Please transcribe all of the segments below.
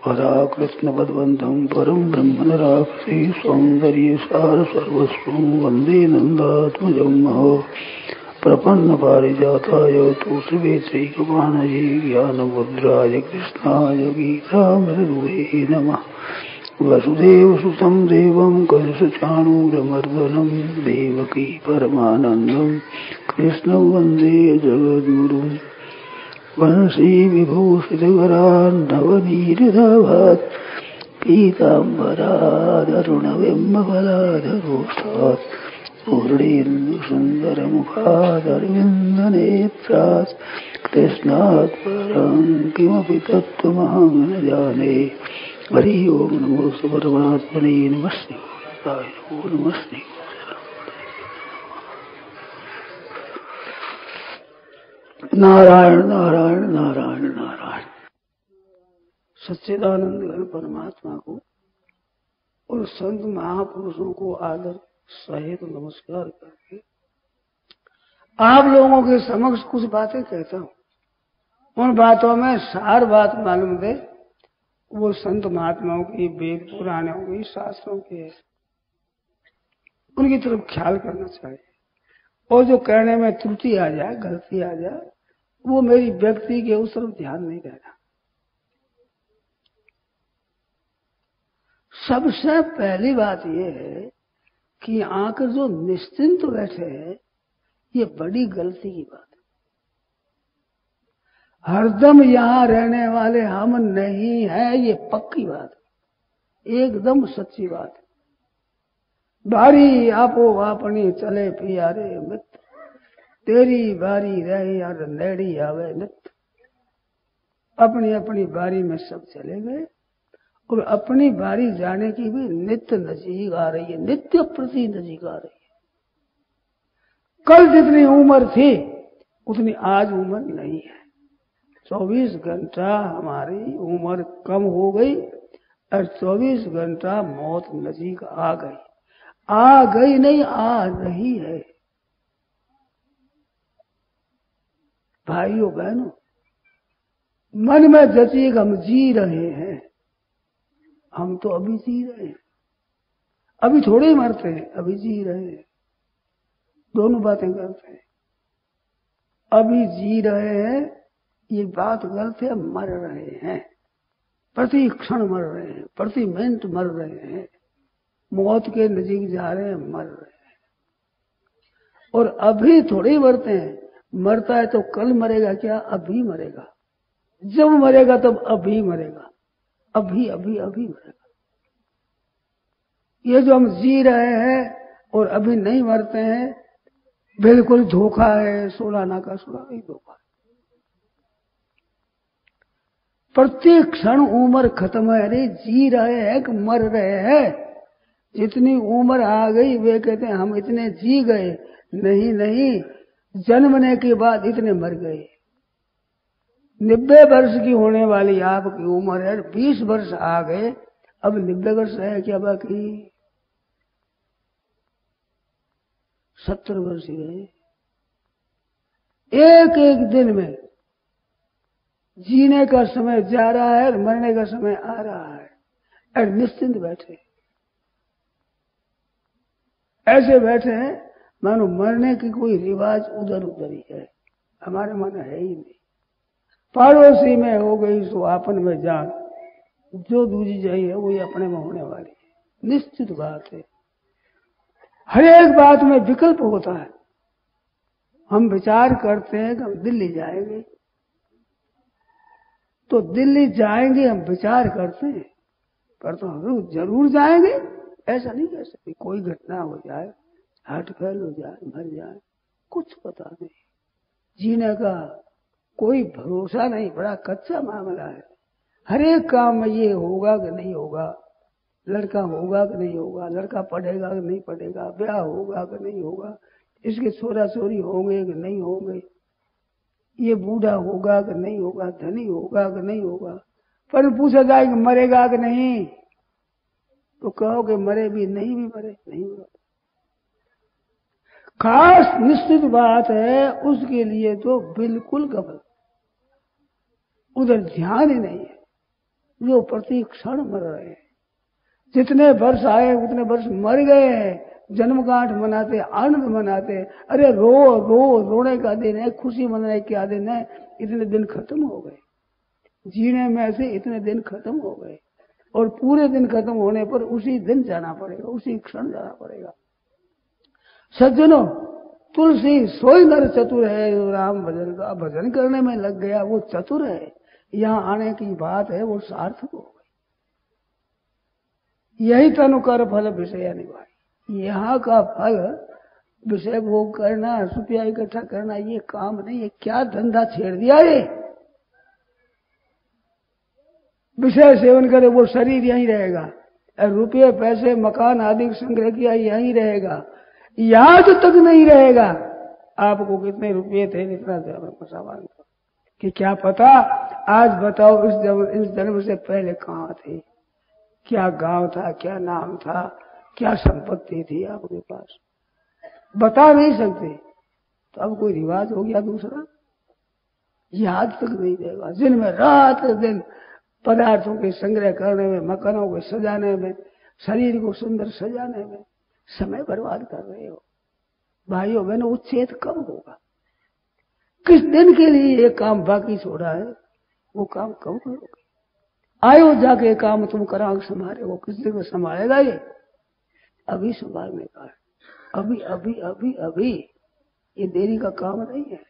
राधाकृष्ण पदबंधं परम ब्रह्म राक्षसी सौंदर्य सार सर्वस्वं वंदे नंदात्मजं महो प्रपन्न पारिजाताय तुलसीवेत्रैकपाणये ज्ञानमुद्राय कृष्णाय गीतामृतदुहे नमः। वसुदेवसुतं देवं कंसचाणूरमर्दनं देवकी परमानन्दं कृष्णं वन्दे जगद्गुरुं। वंशी विभूषितकरान्नवनीरदाभात् पीताम्बरादरुणबिम्बफलाधरोष्ठात् पूर्णेन्दुसुन्दरमुखादरविन्दनेत्रात् कृष्णात् परं किमपि तत्त्वमहं न जाने। हरि ओम नमो परमात्मने नमस्ते नमस्ते। नारायण नारायण नारायण नारायण। सच्चिदानंद घन परमात्मा को और संत महापुरुषों को आदर सहित नमस्कार करके आप लोगों के समक्ष कुछ बातें कहता हूँ। उन बातों में सार बात मालूम दे वो संत महात्माओं की, वेद पुराणों की, शास्त्रों की है, उनकी तरफ ख्याल करना चाहिए। और जो कहने में त्रुटि आ जाए, गलती आ जाए, वो मेरी व्यक्ति के उस तरफ ध्यान नहीं देना। सबसे पहली बात यह है कि आकर जो निश्चिंत बैठे हैं, ये बड़ी गलती की बात है। हरदम यहाँ रहने वाले हम नहीं है, ये पक्की बात है, एकदम सच्ची बात है। बारी आपो अपनी चले पियारे मित्र, तेरी बारी रहे यार नेड़ी आवे नित्य। अपनी अपनी बारी में सब चले गए और अपनी बारी जाने की भी नित्य नजीक आ रही है, नित्य प्रति नजीक आ रही है। कल जितनी उम्र थी उतनी आज उम्र नहीं है। 24 घंटा हमारी उम्र कम हो गई और 24 घंटा मौत नजीक आ गई। आ गई नहीं, आ रही है। भाइयों बहनों, मन में जचिए हम जी रहे हैं। हम तो अभी जी रहे हैं, अभी थोड़े ही मरते हैं, अभी जी रहे हैं। दोनों बातें करते हैं। अभी जी रहे हैं ये बात गलत है, मर रहे हैं, प्रति क्षण मर रहे हैं, प्रति मिनट मर रहे हैं, मौत के नजीक जा रहे हैं, मर रहे हैं। और अभी थोड़े मरते हैं, मरता है तो कल मरेगा क्या, अभी मरेगा। जब मरेगा तब अभी मरेगा, अभी अभी अभी मरेगा। ये जो हम जी रहे हैं और अभी नहीं मरते हैं, बिल्कुल धोखा है, सोलाना का सोला ही धोखा है। प्रत्येक क्षण उम्र खत्म है। अरे जी रहे हैं कि मर रहे हैं। जितनी उम्र आ गई वे कहते हैं हम इतने जी गए। नहीं नहीं, जन्मने के बाद इतने मर गए। 90 वर्ष की होने वाली आपकी उम्र है, 20 वर्ष आ गए, अब 90 वर्ष है क्या बाकी? 70 वर्ष ही रहे। एक एक दिन में जीने का समय जा रहा है और मरने का समय आ रहा है, और निश्चिंत बैठे, ऐसे बैठे हैं मानो मरने की कोई रिवाज उधर उधर ही है, हमारे मन है ही नहीं। पड़ोसी में हो गई सो आपन में जान, जो दूजी जाई है वही अपने में होने वाली है, निश्चित बात है। हर एक बात में विकल्प होता है। हम विचार करते हैं कि हम दिल्ली जाएंगे, तो दिल्ली जाएंगे हम विचार करते हैं, पर तो हम जरूर जाएंगे ऐसा नहीं कह सकते। कोई घटना हो जाए, हार्ट फेल हो जाए, मर जाए, कुछ पता नहीं। जीने का कोई भरोसा नहीं, बड़ा कच्चा मामला है। हर एक काम में ये होगा कि नहीं होगा, लड़का होगा कि नहीं होगा, लड़का पढ़ेगा कि नहीं पढ़ेगा, ब्याह होगा कि नहीं होगा, इसके छोरा छोरी होंगे कि नहीं होंगे, ये बूढ़ा होगा कि नहीं होगा, धनी होगा कि नहीं होगा। पर पूछा जाए कि मरेगा कि नहीं, तो कहो कि मरे भी नहीं, भी मरे नहीं होगा। खास निश्चित बात है, उसके लिए तो बिल्कुल गलत, उधर ध्यान ही नहीं है। जो प्रति क्षण मर रहे हैं। जितने वर्ष आए उतने वर्ष मर गए हैं। जन्मगांठ मनाते, आनंद मनाते, अरे रो रो, रोने का दिन है, खुशी मनाने का दिन है, इतने दिन खत्म हो गए। जीने में से इतने दिन खत्म हो गए और पूरे दिन खत्म होने पर उसी दिन जाना पड़ेगा, उसी क्षण जाना पड़ेगा। सज्जनों, तुलसी सोई नर चतुर है, जो राम भजन का भजन करने में लग गया वो चतुर है। यहाँ आने की बात है वो सार्थक हो गई। यही तनु कर फल विषय निभाई। यहाँ का फल विषय भोग करना, रुपया इकट्ठा करना, ये काम नहीं है। क्या धंधा छेड़ दिया ये। विषय सेवन करे वो शरीर यहीं रहेगा, रुपये पैसे मकान आदि संग्रह किया यहीं रहेगा, याद तक नहीं रहेगा आपको कितने रुपये थे, इतना सामान था कि क्या पता। आज बताओ इस जन्म से पहले कहाँ थे, क्या गांव था, क्या नाम था, क्या संपत्ति थी आपके पास, बता नहीं सकते। तो अब कोई रिवाज हो गया दूसरा, याद तक नहीं रहेगा। जिनमें रात दिन पदार्थों के संग्रह करने में, मकानों को सजाने में, शरीर को सुंदर सजाने में समय बर्बाद कर रहे हो। भाइयों बहनों, उच्छेद कब होगा? किस दिन के लिए ये काम बाकी छोड़ा है, वो काम कब करोगे? आयो जाके काम तुम करांग संभाले, वो किस दिन संभालेगा? ये अभी संभालने का है, अभी अभी अभी अभी। ये देरी का काम नहीं है।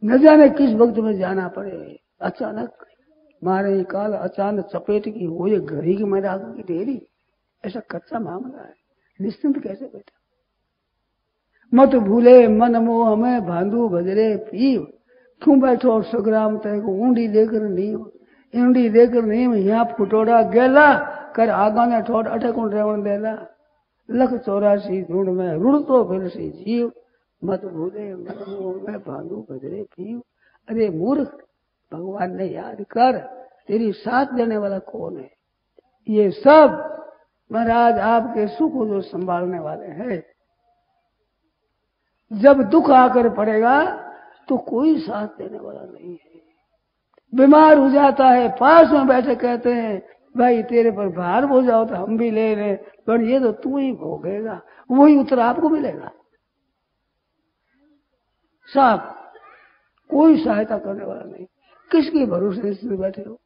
न जाने किस वक्त में जाना पड़े। अचानक मारे काल अचानक चपेट की हो, ये घड़ी की मैदान की ढेरी, ऐसा कच्चा मामला है। निश्चिंत कैसे बैठा? मत भूले मन मोह में भांडू भजरे पीव, क्यों बैठो सग्राम तय को ऊंडी लेकर नीम, ऊंडी लेकर नीम यहाँ फुटोड़ा गेला, कर आगा ने ठोड़ अटकुन रेवण देला, लख 84 ढूंढ में रुड़ तो फिर से जीव, मत भूले मन मोह में भांडू भजरे पीव। अरे मूर्ख, भगवान ने याद कर, तेरी साथ देने वाला कौन है? ये सब महाराज आपके सुख को जो संभालने वाले हैं। जब दुख आकर पड़ेगा तो कोई साथ देने वाला नहीं है। बीमार हो जाता है, पास में बैठे कहते हैं भाई तेरे पर भार हो जाओ तो हम भी ले रहे, पर ये तो तू ही भोगेगा, वही उत्तर आपको मिलेगा। साफ, कोई सहायता करने वाला नहीं। किसके भरोसे से बैठे हो?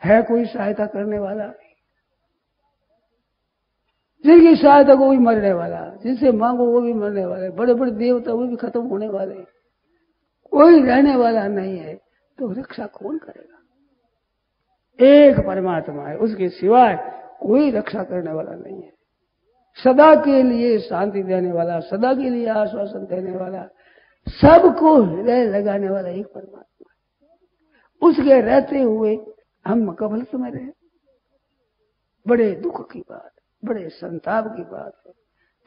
है कोई सहायता करने वाला? जिनकी सहायता को भी मरने वाला, जिनसे मांगो वो भी मरने वाले, बड़े बड़े देवता वो भी खत्म होने वाले, कोई रहने वाला नहीं है। तो रक्षा कौन करेगा? एक परमात्मा है, उसके सिवाय कोई रक्षा करने वाला नहीं है। सदा के लिए शांति देने वाला, सदा के लिए आश्वासन देने वाला, सबको हृदय लगाने वाला एक परमात्मा है। उसके रहते हुए हम कबलत में रहे, बड़े दुख की बात, बड़े संताप की बात है।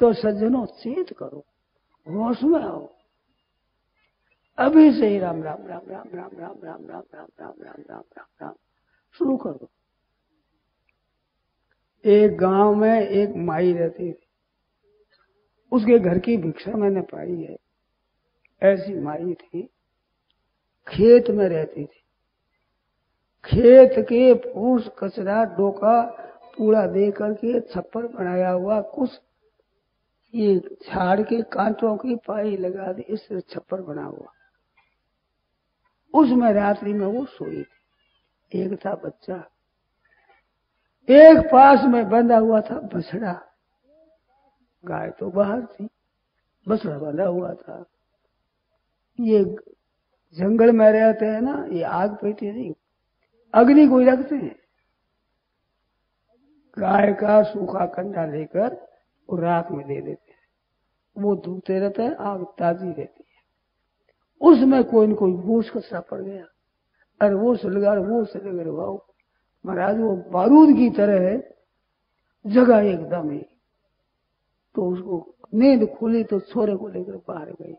तो सज्जनों चेत करो, होश में आओ, अभी से ही राम राम राम राम राम राम राम राम राम राम राम राम राम राम शुरू कर दो। एक गांव में एक माई रहती थी, उसके घर की भिक्षा मैंने पाई है। ऐसी माई थी, खेत में रहती थी, खेत के फूस कचरा डोका पूरा दे करके छप्पर बनाया हुआ, कुछ ये झाड़ के कांटों की पाई लगा दी, इससे छप्पर बना हुआ। उसमें रात्रि में वो सोई थी। एक था बच्चा, एक पास में बंधा हुआ था बछड़ा, गाय तो बाहर थी, बछड़ा बंधा हुआ था। ये जंगल में रहते हैं ना, ये आग पेटी नहीं, अग्नि कोई रखते हैं, गाय का सूखा कंडा लेकर और रात में दे देते हैं, वो धूते रहते हैं, आग ताजी रहती है। उसमें कोई न कोई बूझ कचरा पड़ गया, अरे वो सलगार भाव महाराज, वो बारूद की तरह है, जगह एकदम ही। तो उसको नींद खुली तो छोरे को लेकर बाहर गई,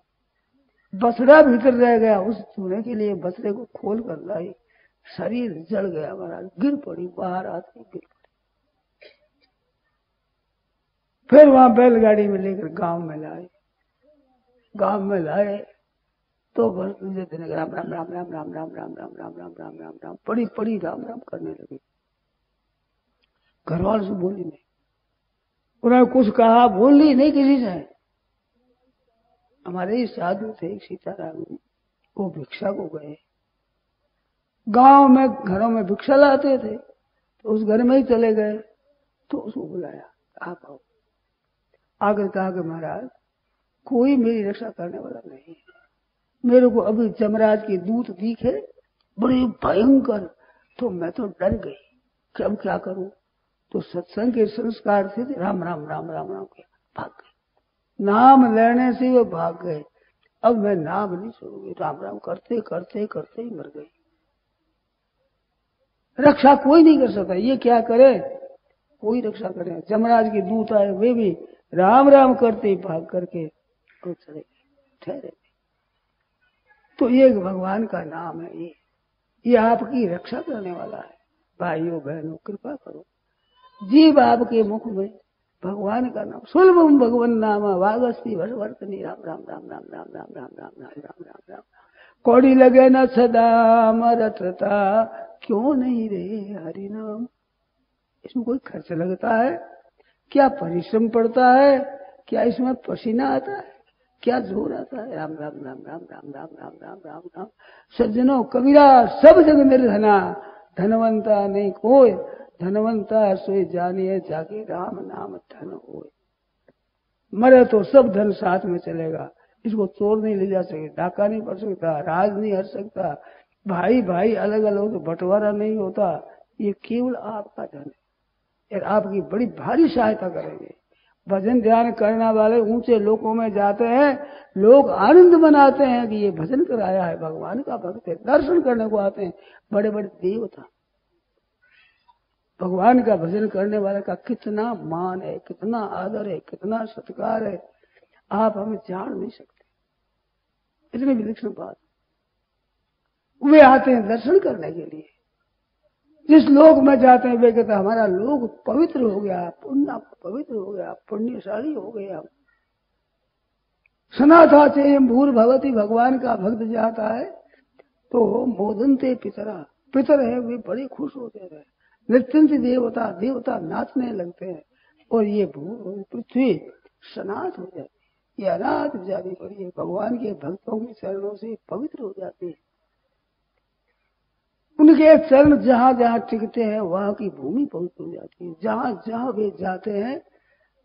बछड़ा भीतर रह गया। उस चूहे के लिए बछड़े को खोल कर लाई, शरीर जल गया महाराज, गिर पड़ी, बाहर आती गिर पड़ी। फिर वहां बैलगाड़ी में लेकर गांव में लाए, गांव में लाए तो बस दूसरे दिन राम राम राम राम राम राम राम राम राम राम राम राम राम पड़ी पड़ी राम राम करने लगी। घर वालों से बोली नहीं, उन्होंने कुछ कहा, बोली नहीं किसी से। हमारे साधु थे सीताराम, वो भिक्षा को गए, गांव में घरों में भिक्षा लाते थे, तो उस घर में ही चले गए। तो उसको बुलाया, आप आओ। आकर कहा कि महाराज कोई मेरी रक्षा करने वाला नहीं है, मेरे को अभी जमराज की दूत दिखे बड़े भयंकर, तो मैं तो डर गई कि अब क्या करूं। तो सत्संग के संस्कार से राम राम राम राम राम के भाग गए, नाम लेने से वो भाग गए। अब मैं नाम नहीं छोड़ूंगी, राम राम करते करते करते ही मर गई। रक्षा कोई नहीं कर सकता, ये क्या करे, कोई रक्षा करे। जमराज के दूत आए, वे भी राम राम करते ही भाग करके तो चले गए, ठहरे। तो ये भगवान का नाम है, ये आपकी रक्षा करने वाला है। भाइयों बहनों कृपा करो, जीव आपके मुख में भगवान का नाम, सुलभम भगवान नाम वागस्ती वर्तनी, राम राम राम राम राम राम राम राम राम राम राम राम। कौड़ी लगे न सदा मरतता, क्यों नहीं रे हरि नाम। इसमें कोई खर्च लगता है क्या, परिश्रम पड़ता है क्या, इसमें पसीना आता है क्या, जोर आता है। राम राम राम राम राम राम राम राम राम राम। सज्जनों कबीरा सब जग निर्धना, धनवंता नहीं कोई, धनवंता सोई जानिए जाके राम नाम धन होए। मरे तो सब धन साथ में चलेगा, इसको चोर नहीं ले जा सके, डाका नहीं पड़ सकता, राज नहीं हट सकता, भाई भाई अलग अलग तो बंटवारा नहीं होता। ये केवल आपका धन है और आपकी बड़ी भारी सहायता करेंगे। भजन ध्यान करने वाले ऊंचे लोकों में जाते हैं, लोग आनंद मनाते हैं कि ये भजन कराया है, भगवान का भक्त है। दर्शन करने को आते हैं बड़े बड़े देवता। भगवान का भजन करने वाले का कितना मान है, कितना आदर है, कितना सत्कार है, आप हमें जान नहीं सकते। इतनी विलक्षण बात। वे आते हैं दर्शन करने के लिए। जिस लोक में जाते हैं वे कहते हैं हमारा लोक पवित्र हो गया, पुण्य पवित्र हो गया, पुण्यशाली हो गया। सनाथा से भूर भगवती, भगवान का भक्त जाता है तो मोदनते पितरा, पितर है वे बड़े खुश होते हैं। नृत्यंत देवता, देवता नाचने लगते हैं और ये पृथ्वी सनाथ हो जाती है, ये अनाथ हो जाती पड़ी है, भगवान के भक्तों के चरणों से पवित्र हो जाती है। उनके चरण जहां जहां टिकते हैं वहां की भूमि पवित्र हो जाती है। जहां जहां वे जाते हैं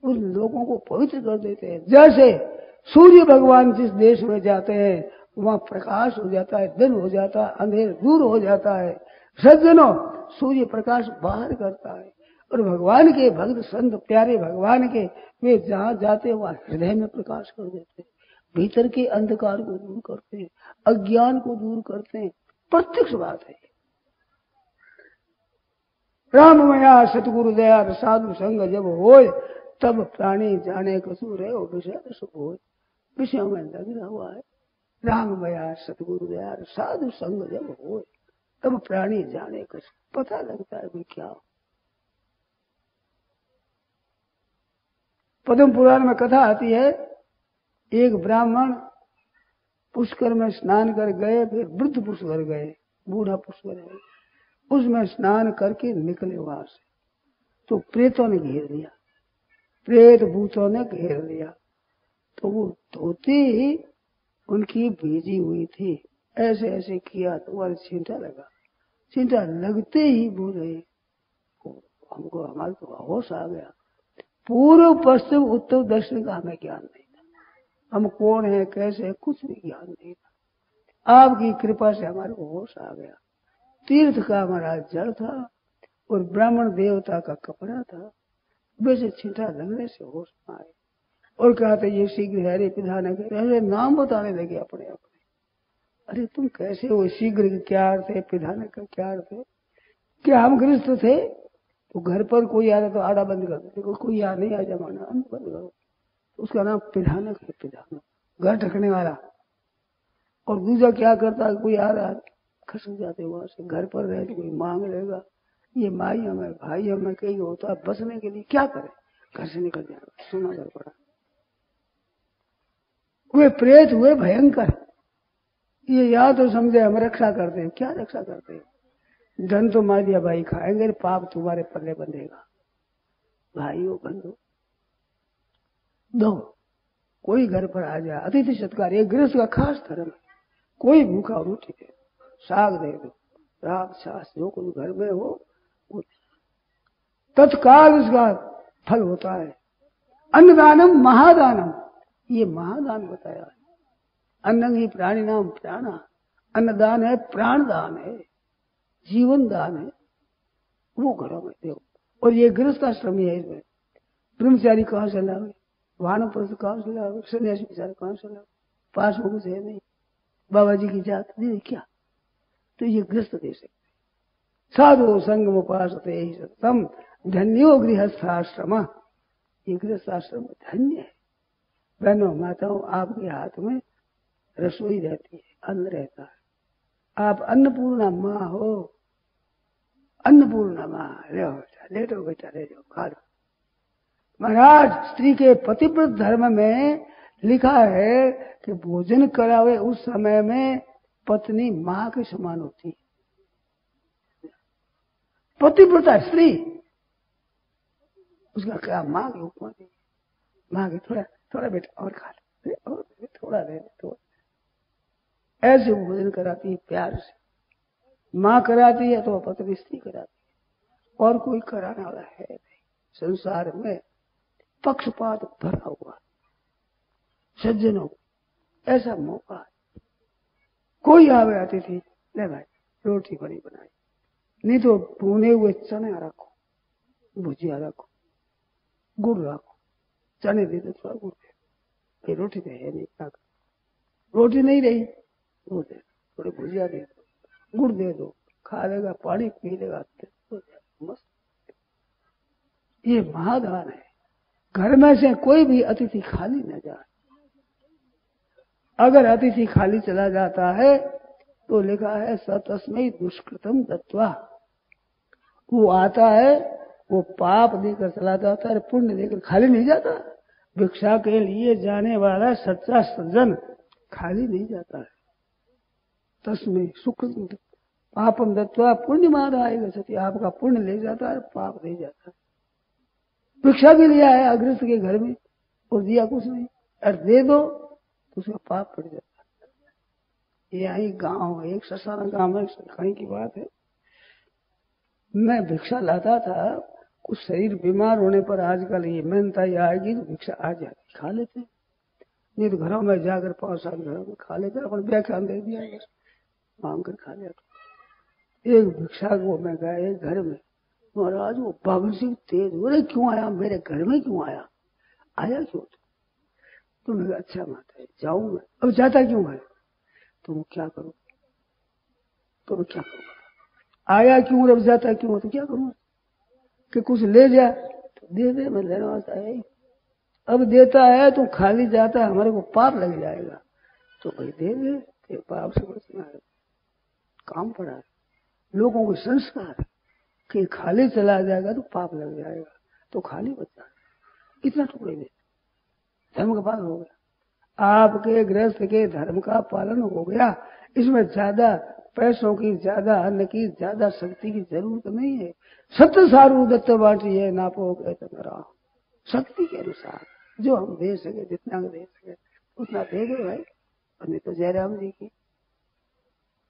उन लोगों को पवित्र कर देते हैं। जैसे सूर्य भगवान जिस देश में जाते हैं वहां प्रकाश हो जाता है, दिन हो जाता है, अंधेर दूर हो जाता है। सज्जनों सूर्य प्रकाश बाहर करता है और भगवान के भक्त संत प्यारे भगवान के वे जहां जाते हैं वहां हृदय में प्रकाश कर देते हैं, भीतर के अंधकार को दूर करते हैं, अज्ञान को दूर करते हैं। प्रत्यक्ष बात है। राम मया सतगुरु दया साधु संग जब होय, तब प्राणी जाने कसूर है और विषय सुख होय। विषयों में लगा हुआ है। राम मया सतगुरु दया साधु संग जब होय, तब प्राणी जाने कसूर, पता लगता है भी क्या। पद्म पुराण में कथा आती है, एक ब्राह्मण पुष्कर में स्नान कर गए, फिर वृद्ध पुष्कर गए, बूढ़ा पुष्कर है, उसमें स्नान करके निकले वहां से तो प्रेतों ने घेर लिया, प्रेत भूतों ने घेर लिया। तो वो धोती ही उनकी भेजी हुई थी, ऐसे ऐसे किया तो वह छींटा लगा, छींटा लगते ही बोले हमको, हमारे तो होश आ गया। पूर्व पश्चिम उत्तर दक्षिण का हमें ज्ञान नहीं था, हम कौन है कैसे है कुछ भी ज्ञान नहीं था। आपकी कृपा से हमारे को होश आ गया। तीर्थ का हमारा जल था और ब्राह्मण देवता का कपड़ा था, वैसे छींटा लगने से होश आए और कहते ये शीघ्र है रे पिधान के, नाम बताने लगे अपने अपने। अरे तुम कैसे हो, शीघ्र का क्या अर्थ है, पिधान का क्या अर्थ है। क्या हम गृहस्थ थे तो घर पर कोई आ रहा तो आड़ा बंद कर देते, कोई आ नहीं आ जमाना बंद करो, उसका नाम पिधानक है, पिधानक घर ढकने वाला। और दूसरा क्या करता है, कोई आ रहा है खसक जाते वहां से, घर पर रहे तो कोई मांग लेगा, ये माई हमें भाई हमें कहीं होता है बचने के लिए क्या करे, घर से निकल जाएगा, सुना घर पड़ा। वे प्रेत हुए भयंकर, ये या तो समझे हम रक्षा करते हैं, क्या रक्षा करते हैं? धन तो मार दिया भाई खाएंगे, पाप तुम्हारे पल्ले बंधेगा। भाइयों बंधु दो, कोई घर पर आ जाए अतिथि सत्कार, एक गृहस्थ का खास धर्म है। कोई भूखा रोटी दे, साग दे दो, राग छाछ जो कुछ घर में हो वो तत्काल उसका फल होता है। अन्नदानम महादानम, ये महादान बताया है। अन्न ही प्राणी नाम प्राणा, अन्नदान है, प्राण दान है, जीवन दान है, वो घरों में दो। और ये गृहस्थाश्रम है, इसमें ब्रह्मचारी कहां से लावे, वानप्रस्थ कहां से लावे, सन्यासी विचार कहां से लावे, पास में कुछ है नहीं, बाबा जी की जात दे क्या, तो ये गृहस्थ दे सकते। साधु संगम उपासते ही सतम धन्यो गृहस्थाश्रम, ये गृहस्थाश्रम धन्य है। बहनों माताओं, आपके हाथ में रसोई रहती है, अन्न रहता है, आप अन्नपूर्णा माँ हो, अन्नपूर्णा माँ, लेटो बेटा, ले जाओ खा लो। महाराज, स्त्री के पतिव्रत धर्म में लिखा है कि भोजन करावे उस समय में पत्नी माँ के समान होती है। पतिव्रता स्त्री, उसका क्या माँ के उपमा दी, माँ के थोड़ा थोड़ा बेटा और खा ले, और थोड़ा दे, थोड़ा ऐसे भोजन कराती है प्यार से। माँ कराती है तो पत्नी स्त्री कराती है, और कोई कराने वाला है नहीं। संसार में पक्षपात भरा हुआ, सज्जनों ऐसा मौका है, कोई आवे अतिथि, ले भाई रोटी बड़ी बनाई, नहीं तो भुने हुए चने रखो, भुजिया रखो, गुड़ रखो, चने दे दो, थोड़ा गुड़ दे, रोटी तो है नहीं, क्या रोटी नहीं रही, वो दे, थोड़ी भुजिया दे दो, गुड़ दे दो, खा लेगा, पानी पी लेगा, मस्त। ये महादान है। घर में से कोई भी अतिथि खाली न जाए। अगर अतिथि खाली चला जाता है तो लिखा है सतस्मै दुष्कृतम दत्वा, वो आता है, वो पाप देकर चला जाता है, पुण्य देकर खाली नहीं जाता। भिक्षा के लिए जाने वाला सच्चा सज्जन खाली नहीं जाता है। तस्मै सुकृत पापम दत्वा पुण्य मादाय गच्छति, आपका पुण्य ले जाता है, पाप ले जाता है। भिक्षा के लिए आया अग्रस्त के घर में और दिया कुछ नहीं, और दे दो तो उसका पाप पड़ जाता है। यही गांव, एक ससाना गांव में कहीं की बात है, मैं भिक्षा लाता था, कुछ शरीर बीमार होने पर आजकल ये मेहनता आएगी तो भिक्षा आ जाती, खा लेते, नहीं तो घरों में जाकर 5-7 घरों में खा लेते, अपन व्याख्यान दे दिया मांग कर खा लेते। एक भिक्षा को मैं गया एक घर में, महाराज वो बाबू सिंह तेज, बोले क्यों आया मेरे घर में, क्यों आया, आया क्यों तो मैं अच्छा माता है जाऊं मैं, अब जाता क्यों है, तो मैं क्या करूं, तो मैं क्या करूं, आया क्यों, अब जाता क्यों, तो क्या करूं कि कुछ ले जा, तो दे दे, मैं लेना आता है, अब देता है तो खाली जाता है, हमारे को पाप लग जाएगा, तो भाई दे दे, तेरे पाप से बचना है, काम पड़ा है। लोगों को संस्कार कि खाली चला जाएगा तो पाप लग जाएगा, तो खाली बचा, इतना टुकड़े में धर्म का पालन हो गया, आपके गृहस्थ के धर्म का पालन हो गया। इसमें ज्यादा पैसों की, ज्यादा अन्न की, ज्यादा शक्ति की जरूरत नहीं है। सत्य सारू दत्त बाटी है, नापो कहते रहा, शक्ति के अनुसार जो हम दे सके, जितना दे सके उतना दे दो भाई। और नहीं तो जयराम जी की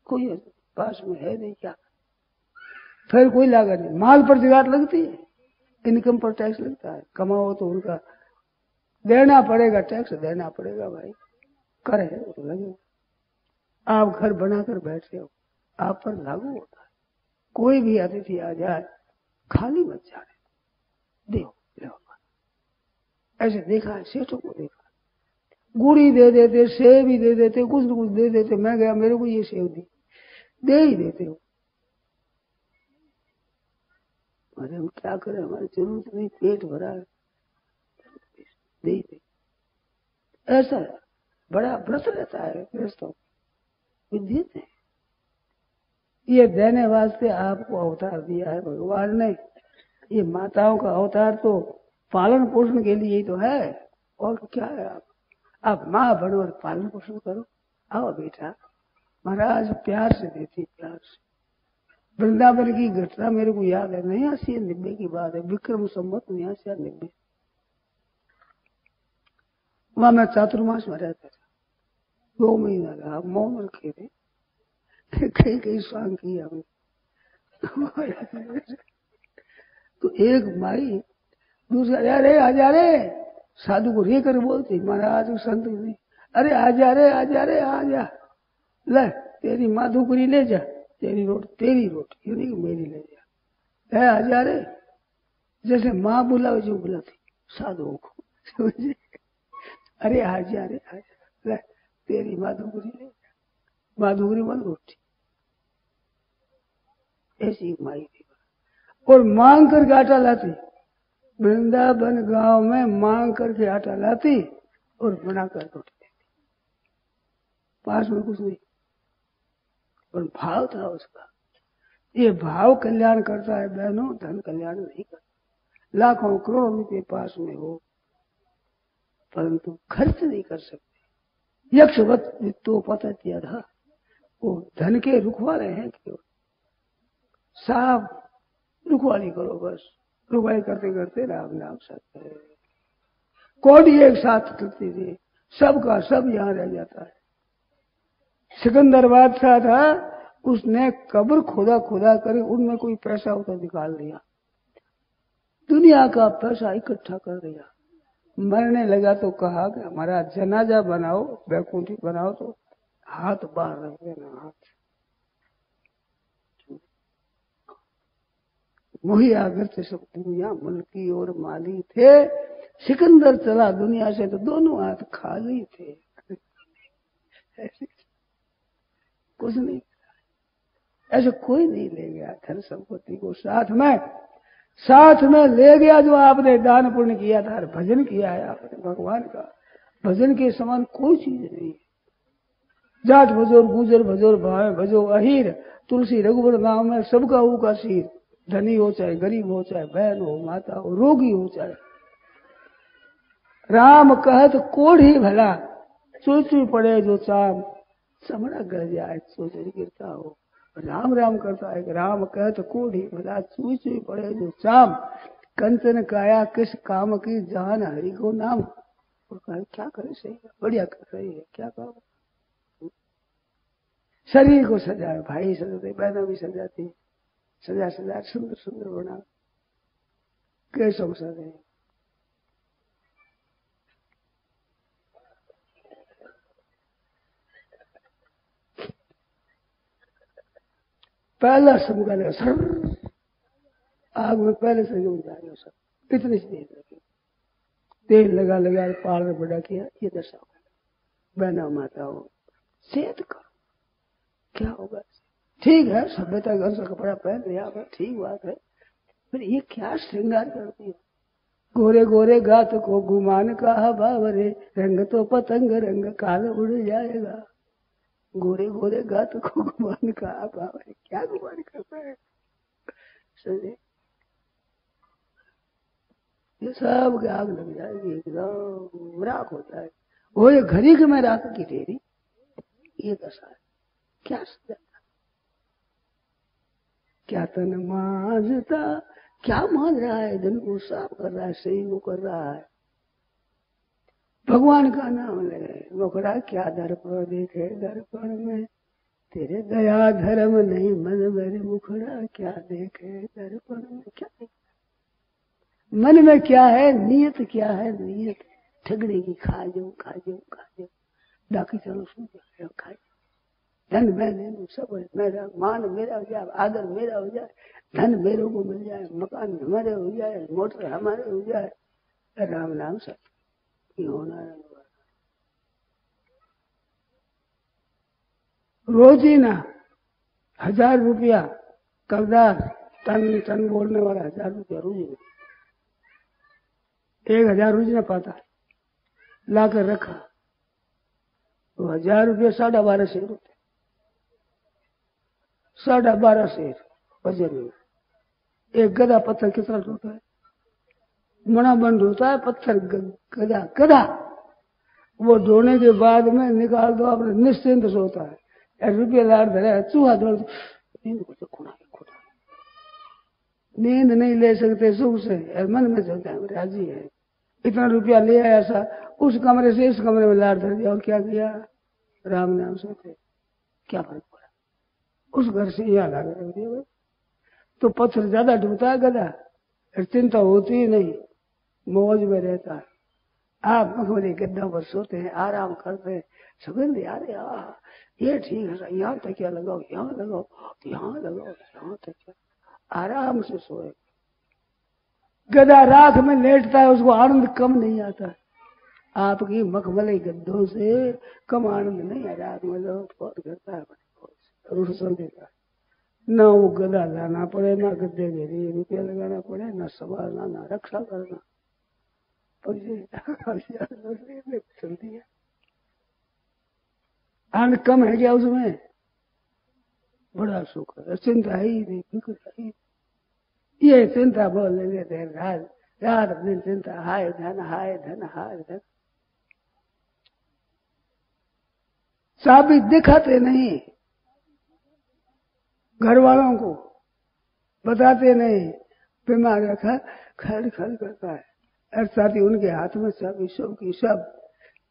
कोई पास में है नहीं, क्या फिर कोई लागत नहीं, माल पर दिगाट लगती है, इनकम पर टैक्स लगता है, कमाओ तो उनका देना पड़ेगा, टैक्स देना पड़ेगा भाई, कर है वो तो लगेगा। आप घर बनाकर बैठे हो, आप पर लागू होता है। कोई भी अतिथि आ जाए खाली मत जाने, देखो ऐसे देखा है, सेठों को देखा, गुड़ी दे देते, सेब भी दे देते, कुछ न कुछ दे देते, मैं गया मेरे को ये सेब दी, दे ही देते हो। अरे हम क्या करें, हमारी जरूरत नहीं, पेट भरा है, दे ही दे। ऐसा बड़ा व्रत रहता है गृहस्थों, देते हैं। ये देने वास्ते आपको अवतार दिया है भगवान ने। ये माताओं का अवतार तो पालन पोषण के लिए ही तो है, और क्या है। आप माँ बनो और पालन पोषण करो। आओ बेटा, महाराज प्यार से देती, प्यार से। वृंदावन की घटना मेरे को याद है, 89 की बात है, विक्रम संवत 89। वहां मैं चातुर्मास में रहता था, 2 महीना रहा, मौन रखे थे, कहीं कहीं स्वांग किया हमने। तो एक माई दूसरा, अरे आजा रे, साधु को रे कर बोलती, महाराज संत नहीं, अरे आजा रे, आजा रे, आजा, ले तेरी माधुकरी ले जा, तेरी रोटी ये नहीं कि मेरी ले जा, है आजा रे। जैसे माँ बुलावे जो बुलाती साधुओं को, अरे आजा रे, आजा, ले तेरी माधुकरी ले जा, माधुकरी मन रोटी। ऐसी माई थी, और मांग करके आटा लाती, वृंदावन गांव में मांग करके आटा लाती और बनाकर रोटी देती, पास में कुछ नहीं, और भाव था उसका। ये भाव कल्याण करता है बहनों, धन कल्याण नहीं करता। लाखों करोड़ों रुपये पास में हो परंतु खर्च नहीं कर सकते। यक्षवत तो पता किया था, वो धन के रुखवाले हैं केवल, साफ रुखवाली करो बस, रुखवाली करते करते राम नाम सत्य है। कौड़ी एक साथ चलती थी, सबका सब यहाँ रह जाता है। सिकंदर बादशाह था, उसने कब्र खोदा खोदा कर उनमें कोई पैसा होता निकाल दिया, दुनिया का पैसा इकट्ठा कर दिया। मरने लगा तो कहा कि हमारा जनाजा बनाओ, बैकुंठी बनाओ, तो हाथ बाहर रख देना, हाथ मुहैया करते सब दुनिया मुल्की और माली थे। सिकंदर चला दुनिया से तो दोनों हाथ खाली थे, कुछ नहीं, ऐसे कोई नहीं ले गया धन संपत्ति को साथ में ले गया। जो आपने दान पुण्य किया था, भजन किया है आपने भगवान का, भजन के समान कोई चीज नहीं है। जाट भजो, गुजर भजो, भावे भजो, अहीर तुलसी रघुवर गांव में सबका ऊका सिर, धनी हो चाहे गरीब हो, चाहे बहन हो, माता हो, रोगी हो चाहे। राम कहत कोढ़ी भला, चुई चुई पड़े जो चाम, चमड़ा गड़ जाए चोचरी गिरता हो। राम राम करता है, राम कहत कोढ़ी भला, चुई चुई पड़े जो चाम, कंचन काया किस काम की, जान हरि को नाम। और कहा क्या करे, सही है, बढ़िया कर रही है, क्या करो। शरीर को सजाए, भाई सजाते, बहना भी सजाती, सजा सुंदर सुंदर बना, कैसे अवसर है। पहला समझा लगा सर, आग में पहले से जम जाएगा सब, इतनी सी देर लगी, तेल लगा लगा पार में बड़ा किया, ये दशा होगा। बहना माता हो, सेहत करो, क्या होगा। ठीक है, सभ्यता घर से कपड़ा पहन लिया, ठीक बात है, फिर ये क्या श्रृंगार करती है। गोरे गोरे गात को गुमान का बावरे, रंग तो पतंग रंग काल उड़ जाएगा। गोरे गोरे गात को गुमान का बावरे, क्या गुमान करता है, समझे। ये सब आग लग जाएगी, एकदम राख हो जाए। वो ये घड़ी के में रात की तेरी ये दशा है, क्या सजा, क्या तन मांझता, क्या मान रहा है, दिन को साफ कर रहा है, सही को कर रहा है, भगवान का नाम ले। मुखड़ा क्या दर्पण देखे, दर्पण में तेरे दया धर्म नहीं, मन मेरे मुखड़ा क्या देखे, दर्पण में क्या देखे, मन में क्या है, नियत क्या है, नियत ठगने की, खा जाओ खा जाओ खा जाओ, बाकी चलो सुन जाओ, खा जाओ, धन मैं ले लूं, सब मेरा, मान मेरा हो जाए, आदर मेरा हो जाए, धन मेरे को मिल जाए, मकान हमारे हो जाए, मोटर हमारे हो जाए, राम नाम सत्य होना है। रोजीना 1000 रुपया कर्जदार, टन बोलने वाला 1000 रुपया रोजीना, 1000 रोजीना पाता, लाकर रखा, तो 1000 रुपया 12.5 शेर होते, 12.5 शेर वजन में। एक गधा पत्थर कितना होता है, मणा बंद होता है पत्थर, गधा वो ढोने के बाद में निकाल दो, आपने निश्चिंत से होता है। रुपये लाड़ धरे चूहा दौड़ नींद को तो खुना नींद नहीं ले सकते सुख से, मन में सोचा है राजी है, इतना रुपया ले आया ऐसा, उस कमरे से इस कमरे में लाड़ धर दिया और क्या किया, राम नाम सोचे क्या फर्क पड़ा, उस घर से यहाँ ला कर रख दिया। तो पत्थर ज्यादा डूबता है गधा, चिंता होती ही नहीं, मौज में रहता है। आप मखमली गद्दों पर सोते हैं, आराम करते हैं, सुगंध आ रही, ये ठीक है, यहाँ तकिया लगाओ, यहाँ लगाओ, यहाँ लगाओ, यहाँ तकिया, आराम से सोए। गधा राख में लेटता है, उसको आनंद कम नहीं आता। आपकी मखमली गद्दों से कम आनंद नहीं है, रात में लोग बहुत करता है, रुसल देता है। ना वो गधा लाना पड़े, ना गद्दे के लिए रुपया लगाना पड़े, ना संभालना, ना रक्षा करना, चलती है। आनंद कम है क्या उसमें? बड़ा सुख है, चिंता है ही नहीं, फिक्र है ही। ये चिंता बोल लेते हैं रात रात दिन चिंता, हाय धन हाय धन हाय धन। चाबी दिखाते नहीं, घर वालों को बताते नहीं, बीमार रखा खड़ खड़ करता है, और साथी उनके हाथ में चाबी सब की सब।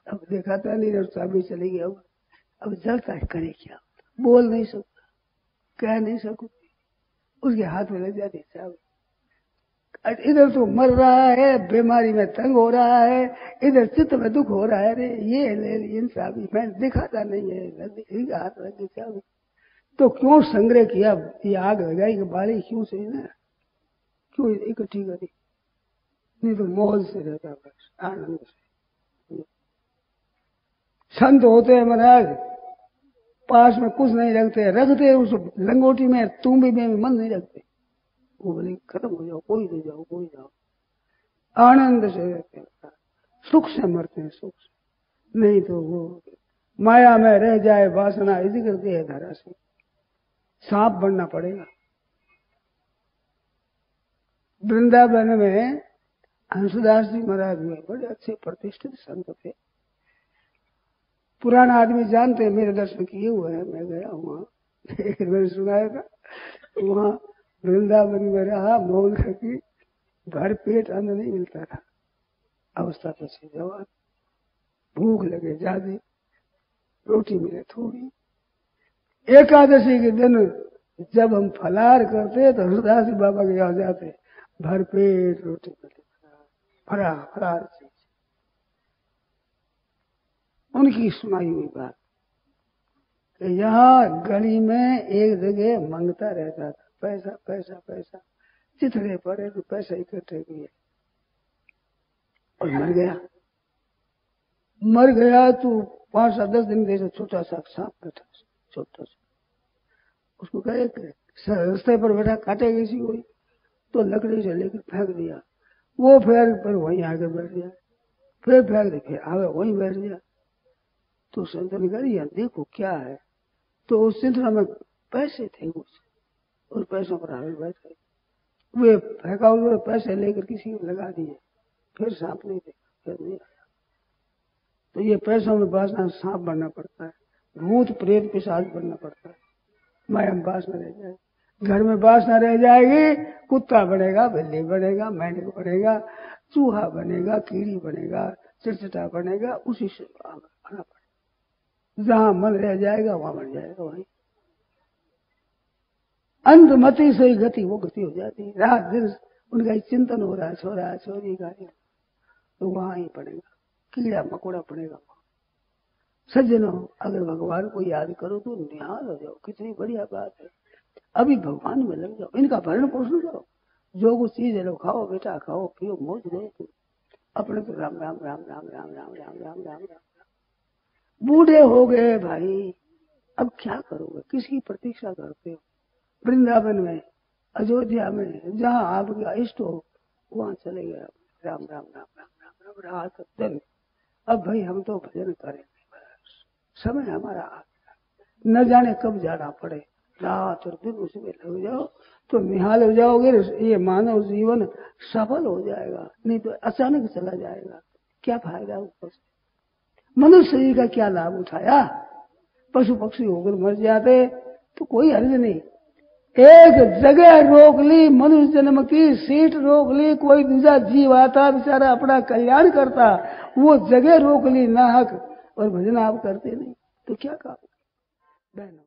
अब दिखाता नहीं, और चाबी चली गई, अब जलता है, करे क्या, बोल नहीं सकता, कह नहीं सकता, उसके हाथ में लग जाती चाबी। इधर तो मर रहा है, बीमारी में तंग हो रहा है, इधर चित्त में दुख हो रहा है, अरे ये ले इन चाबी, मैं दिखाता नहीं है, हाथ लग गई चाबी। तो क्यों संग्रह किया, ये आग लगाई कि बाली क्यों से ना, क्यों इकट्ठी करी, नहीं तो मौज से रहता, बस आनंद से। संत होते हैं महाराज, पास में कुछ नहीं रखते, रखते उस लंगोटी में तुम्बी में मन नहीं रखते, वो बोले खत्म हो जाओ, कोई ले जाओ, कोई जाओ, आनंद से रहते हैं, सुख से मरते हैं, सुख से। नहीं तो वो माया में रह जाए, वासना इसी करती है, धारा से सांप बनना पड़ेगा। वृंदावन में हंसदास जी महाराज हुए, बड़े अच्छे प्रतिष्ठित संत थे, पुराना आदमी जानते हैं, मेरे दर्शन किए हुए हैं, मैं गया वहां, एक बार सुनाया था, वहां वृंदावन में रहा, मौन की भर पेट अन्न नहीं मिलता था, अवस्था तो से जवान, भूख लगे ज्यादा, रोटी मिले थोड़ी। एकादशी के दिन जब हम फलार करते तो हरदास बाबा के यहाँ जाते, भर पेट रोटी मिलती, फरार चीज। उनकी सुनाई हुई बात कि यहाँ गली में एक जगह मंगता रहता था, पैसा पैसा पैसा, चिथड़े पड़े तो पैसा इकट्ठे किए, और मर गया तो 5-10 दिन जैसे छोटा सा सांप बैठा, छोटा सा, उसको कहे रास्ते पर बैठा, काटे किसी कोई तो लकड़ी से लेकर फेंक दिया, वो फिर वहीं आके बैठ गया, फिर फेंक दे, फिर आगे वहीं बैठ गया। तो संत ने कहा यार देखो क्या है, तो उस चिंता में पैसे थे कुछ, उस पैसों पर आगे बैठ गए, वे फेंका हुए पैसे लेकर किसी को लगा दिए, फिर सांप नहीं देखा, फिर नहीं आया। तो ये पैसों में वासना, सांप बनना पड़ता है, भूत प्रेत पिशाच बनना पड़ता है, माया में वासना रह जाए, घर में वासना रह जाएगी, कुत्ता बनेगा, बिल्ली बनेगा, मेंढक बनेगा, चूहा बनेगा, कीड़ी बनेगा, चिड़चिटा बनेगा, उसी से आना पड़ेगा। जहां मन रह जाएगा वहां बन जाएगा, वहीं अंतमति से ही गति, वो गति हो जाती है। रात दिन उनका चिंतन हो रहा है, सो रहा है, चोरी का, तो वहां ही पड़ेगा, कीड़ा मकोड़ा पड़ेगा। सज्जनों, अगर भगवान को याद करो तो निहाल हो जाओ, कितनी बढ़िया बात है। अभी भगवान में लग जाओ, इनका भरण पोषण करो, जो कुछ चीज है लो, खाओ बेटा, खाओ पियो, मौज लो, तुम अपने तो राम राम राम राम राम राम राम राम राम राम। बूढ़े हो गए भाई, अब क्या करोगे, किसकी प्रतीक्षा करते हो? वृंदावन में, अयोध्या में, जहाँ आपका इष्ट हो वहां चले गए, राम राम राम राम राम राम रात दिन। अब भाई हम तो भजन करेंगे, समय हमारा आ गया, न जाने कब जाना पड़े, रात और दिन उसमें लग जाओ तो निहाल हो जाओगे, ये मानव जीवन सफल हो जाएगा, नहीं तो अचानक चला जाएगा, क्या फायदा ऊपर से। मनुष्य जी का क्या लाभ उठाया, पशु पक्षी होकर मर जाते तो कोई हर्ज नहीं। एक जगह रोक ली, मनुष्य जन्म की सीट रोक ली, कोई दूसरा जीव आता बेचारा अपना कल्याण करता, वो जगह रोक ली ना हक, और भजन आप करते नहीं तो क्या काम। बहनों